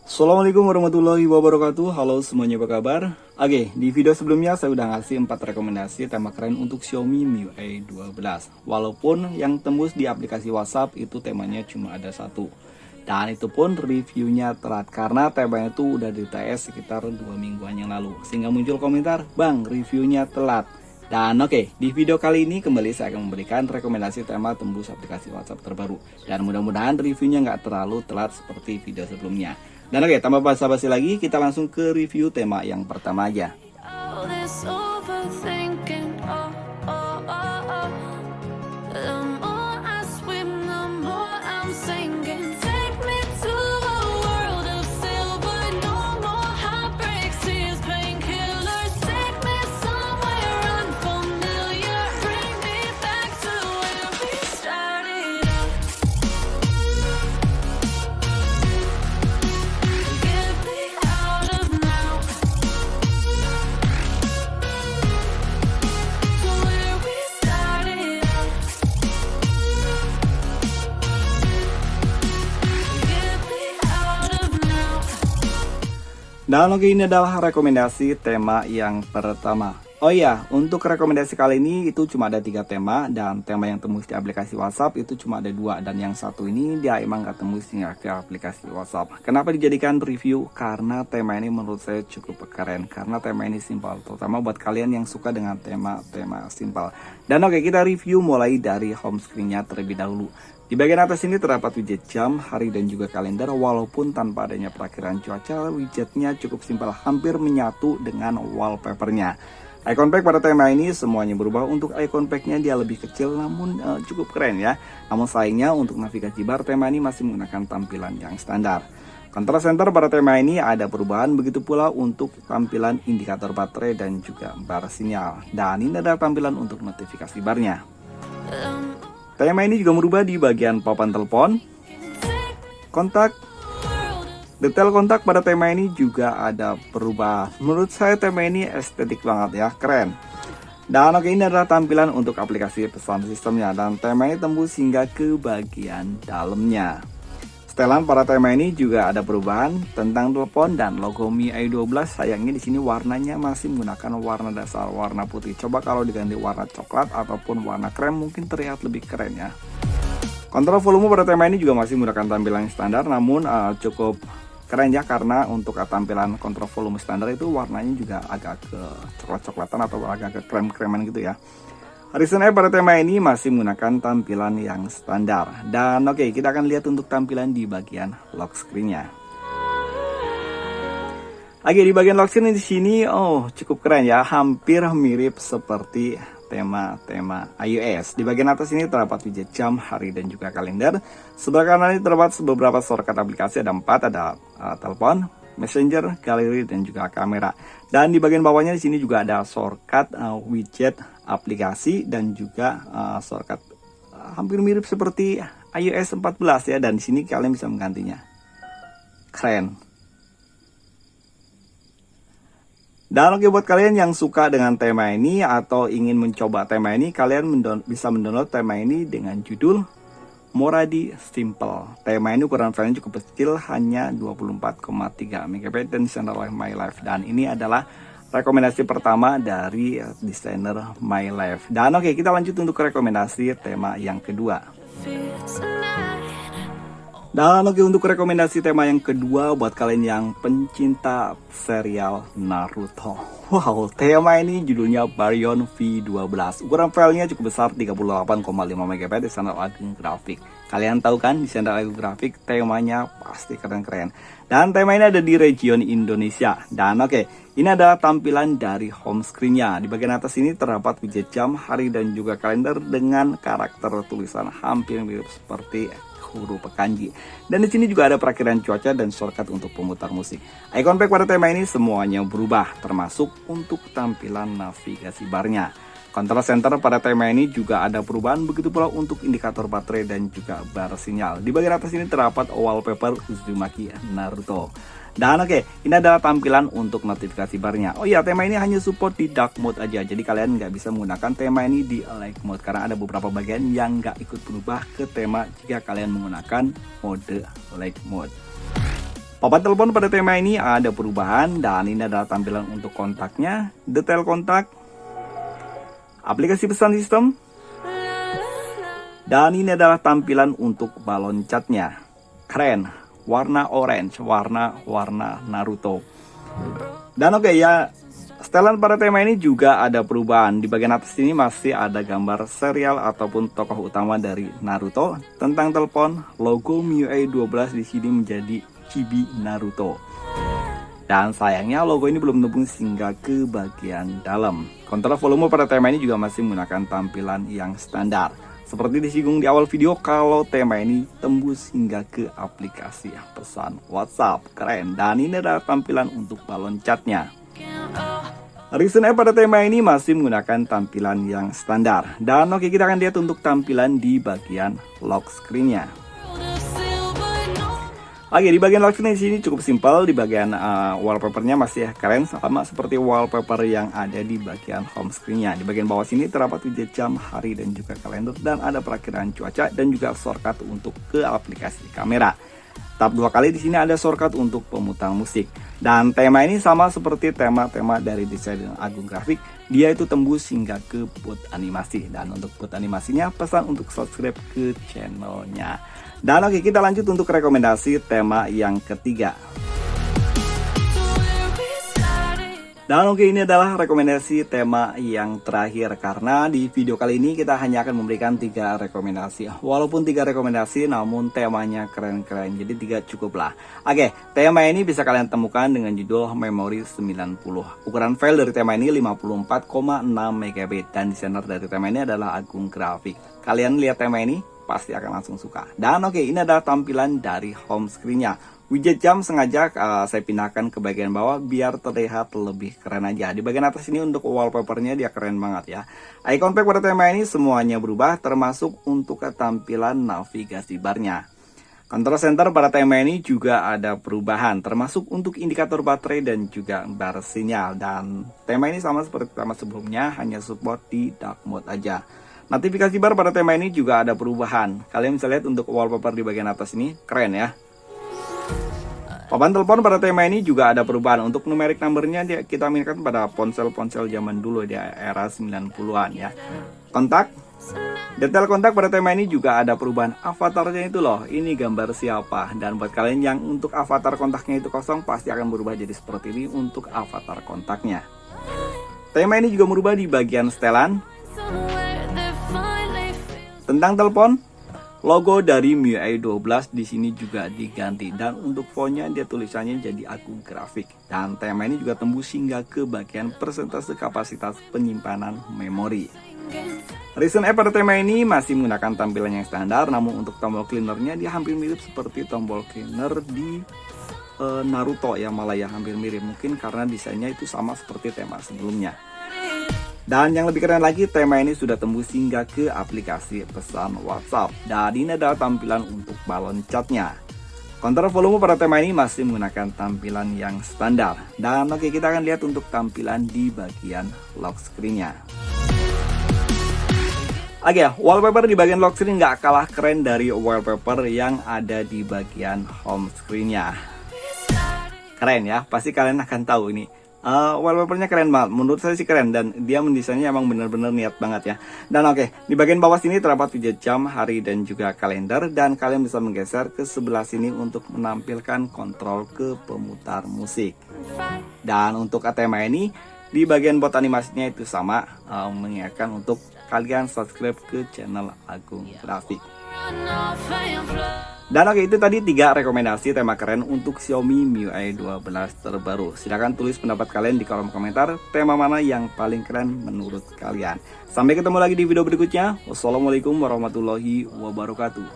Assalamualaikum warahmatullahi wabarakatuh. Halo semuanya, apa kabar? Oke, di video sebelumnya saya udah ngasih 4 rekomendasi tema keren untuk Xiaomi MIUI 12. Walaupun yang tembus di aplikasi WhatsApp itu temanya cuma ada satu. Dan itu pun reviewnya telat karena temanya itu udah di TS sekitar 2 mingguan yang lalu. Sehingga muncul komentar, "Bang, reviewnya telat." Dan oke, di video kali ini kembali saya akan memberikan rekomendasi tema tembus aplikasi WhatsApp terbaru. Dan mudah-mudahan reviewnya nggak terlalu telat seperti video sebelumnya. Dan oke, tanpa basa-basi lagi, kita langsung ke review tema yang pertama aja. All this overthinking, oh, oh, oh, oh. The more I swim, the more I'm sinking. Take me to a world of silver, no more heartbreaks, tears, painkillers. Take me somewhere unfamiliar, bring me back to where we started out. Get me out of now. To where we started out. Get me out of now. Dan oke, ini adalah rekomendasi tema yang pertama. Oh iya, untuk rekomendasi kali ini itu cuma ada 3 tema. Dan tema yang tembus di aplikasi WhatsApp itu cuma ada 2. Dan yang satu ini dia emang gak tembus hingga ke aplikasi WhatsApp. Kenapa dijadikan review? Karena tema ini menurut saya cukup keren. Karena tema ini simpel, terutama buat kalian yang suka dengan tema-tema simpel. Dan oke, kita review mulai dari home screen-nya terlebih dahulu. Di bagian atas ini terdapat widget jam, hari, dan juga kalender. Walaupun tanpa adanya perakhiran cuaca, widgetnya cukup simpel, hampir menyatu dengan wallpapernya. Icon pack pada tema ini semuanya berubah. Untuk icon packnya dia lebih kecil namun cukup keren ya. Namun sayangnya untuk navigasi bar tema ini masih menggunakan tampilan yang standar. Control center pada tema ini ada perubahan, begitu pula untuk tampilan indikator baterai dan juga bar sinyal. Dan ini adalah tampilan untuk notifikasi barnya. Tema ini juga merubah di bagian papan telepon, kontak. Detail kontak pada tema ini juga ada perubahan. Menurut saya tema ini estetik banget ya, keren. Dan oke, ini adalah tampilan untuk aplikasi pesan sistemnya. Dan tema ini tembus hingga ke bagian dalamnya. Setelan pada tema ini juga ada perubahan tentang telepon dan logo MIUI 12. Sayangnya di sini warnanya masih menggunakan warna dasar warna putih. Coba kalau diganti warna coklat ataupun warna krem mungkin terlihat lebih keren ya. Kontrol volume pada tema ini juga masih menggunakan tampilan yang standar, namun cukup keren ya karena untuk tampilan kontrol volume standar itu warnanya juga agak ke coklat-coklatan atau agak ke krem-kreman gitu ya. Recent App pada tema ini masih menggunakan tampilan yang standar. Dan oke, kita akan lihat untuk tampilan di bagian lock screen-nya. Oke, di bagian lock screen di sini cukup keren ya, hampir mirip seperti tema-tema iOS. Di bagian atas ini terdapat widget jam, hari, dan juga kalender. Sebelah kanan ini terdapat beberapa shortcut aplikasi, ada 4, ada telepon, messenger, galeri, dan juga kamera. Dan di bagian bawahnya di sini juga ada shortcut widget aplikasi dan juga shortcut hampir mirip seperti iOS 14 ya. Dan di sini kalian bisa menggantinya. Keren. Dan oke, buat kalian yang suka dengan tema ini atau ingin mencoba tema ini, kalian bisa mendownload tema ini dengan judul Moradi Simple. Tema ini ukuran filenya cukup kecil, hanya 24,3 MB dan desainer oleh My Life. Dan ini adalah rekomendasi pertama dari desainer My Life. Dan oke, kita lanjut untuk rekomendasi tema yang kedua. Dan oke, untuk rekomendasi tema yang kedua buat kalian yang pencinta serial Naruto. Wow, tema ini judulnya Baryon V12. Ukuran filenya cukup besar, 38,5 MB desainer Agung Grafik. Kalian tahu kan desainer Agung Grafik temanya pasti keren-keren. Dan tema ini ada di region Indonesia. Dan oke, ini adalah tampilan dari home screen-nya. Di bagian atas ini terdapat widget jam, hari, dan juga kalender dengan karakter tulisan hampir mirip seperti huruf kanji. Dan di sini juga ada perakhiran cuaca dan shortcut untuk pemutar musik. Icon pack pada tema ini semuanya berubah, termasuk untuk tampilan navigasi barnya. Control center pada tema ini juga ada perubahan, begitu pula untuk indikator baterai dan juga bar sinyal. Di bagian atas ini terdapat wallpaper Uzumaki Naruto. Dan oke, ini adalah tampilan untuk notifikasi barnya. Oh iya, tema ini hanya support di dark mode aja. Jadi kalian nggak bisa menggunakan tema ini di light mode. Karena ada beberapa bagian yang nggak ikut berubah ke tema jika kalian menggunakan mode light mode. Papan telepon pada tema ini ada perubahan dan ini adalah tampilan untuk kontaknya, detail kontak, aplikasi pesan sistem, dan ini adalah tampilan untuk balon catnya. Keren, warna orange, warna Naruto. Dan oke ya, setelan pada tema ini juga ada perubahan. Di bagian atas ini masih ada gambar serial ataupun tokoh utama dari Naruto. Tentang telepon, logo MIUI 12 di sini menjadi Chibi Naruto. Dan sayangnya logo ini belum tembus hingga ke bagian dalam. Kontrol volume pada tema ini juga masih menggunakan tampilan yang standar. Seperti disinggung di awal video, kalau tema ini tembus hingga ke aplikasi pesan WhatsApp. Keren. Dan ini adalah tampilan untuk balon catnya. Recent App pada tema ini masih menggunakan tampilan yang standar. Dan oke, kita akan lihat untuk tampilan di bagian lock screen-nya. Oke, di bagian lock screen di sini cukup simpel. Di bagian wallpapernya masih keren, sama seperti wallpaper yang ada di bagian home screen-nya. Di bagian bawah sini terdapat widget jam, hari, dan juga kalender, dan ada perakiraan cuaca dan juga shortcut untuk ke aplikasi kamera. Tap 2 kali di sini ada shortcut untuk pemutar musik. Dan tema ini sama seperti tema-tema dari desain Agung Grafik, dia itu tembus hingga ke booth animasi. Dan untuk booth animasinya, pesan untuk subscribe ke channelnya. Dan oke, kita lanjut untuk rekomendasi tema yang ketiga. Dan oke, ini adalah rekomendasi tema yang terakhir, karena di video kali ini kita hanya akan memberikan 3 rekomendasi. Walaupun 3 rekomendasi, namun temanya keren-keren, jadi 3 cukup lah. Oke, tema ini bisa kalian temukan dengan judul Memori 90. Ukuran file dari tema ini 54,6 MB dan desainer dari tema ini adalah Agung Grafik. Kalian lihat tema ini pasti akan langsung suka. Dan oke, ini adalah tampilan dari home screen-nya. Widget jam sengaja saya pindahkan ke bagian bawah biar terlihat lebih keren aja. Di bagian atas ini untuk wallpapernya dia keren banget ya. Icon pack pada tema ini semuanya berubah, termasuk untuk ketampilan navigasi barnya. Control center pada tema ini juga ada perubahan, termasuk untuk indikator baterai dan juga bar sinyal. Dan tema ini sama seperti tema sebelumnya, hanya support di dark mode aja. Notifikasi bar pada tema ini juga ada perubahan. Kalian bisa lihat untuk wallpaper di bagian atas ini, keren ya. Papan telepon pada tema ini juga ada perubahan. Untuk numeric numbernya kita mainkan pada ponsel-ponsel zaman dulu di era 90-an ya. Kontak, detail kontak pada tema ini juga ada perubahan. Avatarnya itu loh, ini gambar siapa. Dan buat kalian yang untuk avatar kontaknya itu kosong, pasti akan berubah jadi seperti ini untuk avatar kontaknya. Tema ini juga berubah di bagian setelan. Tentang telepon, logo dari MIUI 12 di sini juga diganti, dan untuk fontnya dia tulisannya jadi Agung Grafik. Dan tema ini juga tembus hingga ke bagian persentase kapasitas penyimpanan memori. Recent App pada tema ini masih menggunakan tampilan yang standar, namun untuk tombol cleanernya dia hampir mirip seperti tombol cleaner di Naruto ya, malah ya hampir mirip, mungkin karena desainnya itu sama seperti tema sebelumnya. Dan yang lebih keren lagi, tema ini sudah tembus hingga ke aplikasi pesan WhatsApp. Dan ini adalah tampilan untuk balon catnya. Kontrol volume pada tema ini masih menggunakan tampilan yang standar. Dan oke, kita akan lihat untuk tampilan di bagian lock screen-nya. Oke, wallpaper di bagian lock screen nggak kalah keren dari wallpaper yang ada di bagian home screen-nya. Keren ya, pasti kalian akan tahu ini. Wallpapernya keren banget, menurut saya sih keren, dan dia mendesainnya emang bener-bener niat banget ya. Dan oke, di bagian bawah sini terdapat widget jam, hari, dan juga kalender, dan kalian bisa menggeser ke sebelah sini untuk menampilkan kontrol ke pemutar musik. Dan untuk tema ini di bagian bot animasinya itu sama, mengingatkan untuk kalian subscribe ke channel Agung Grafik. Dan oke, itu tadi 3 rekomendasi tema keren untuk Xiaomi MIUI 12 terbaru. Silahkan tulis pendapat kalian di kolom komentar, tema mana yang paling keren menurut kalian. Sampai ketemu lagi di video berikutnya. Wassalamualaikum warahmatullahi wabarakatuh.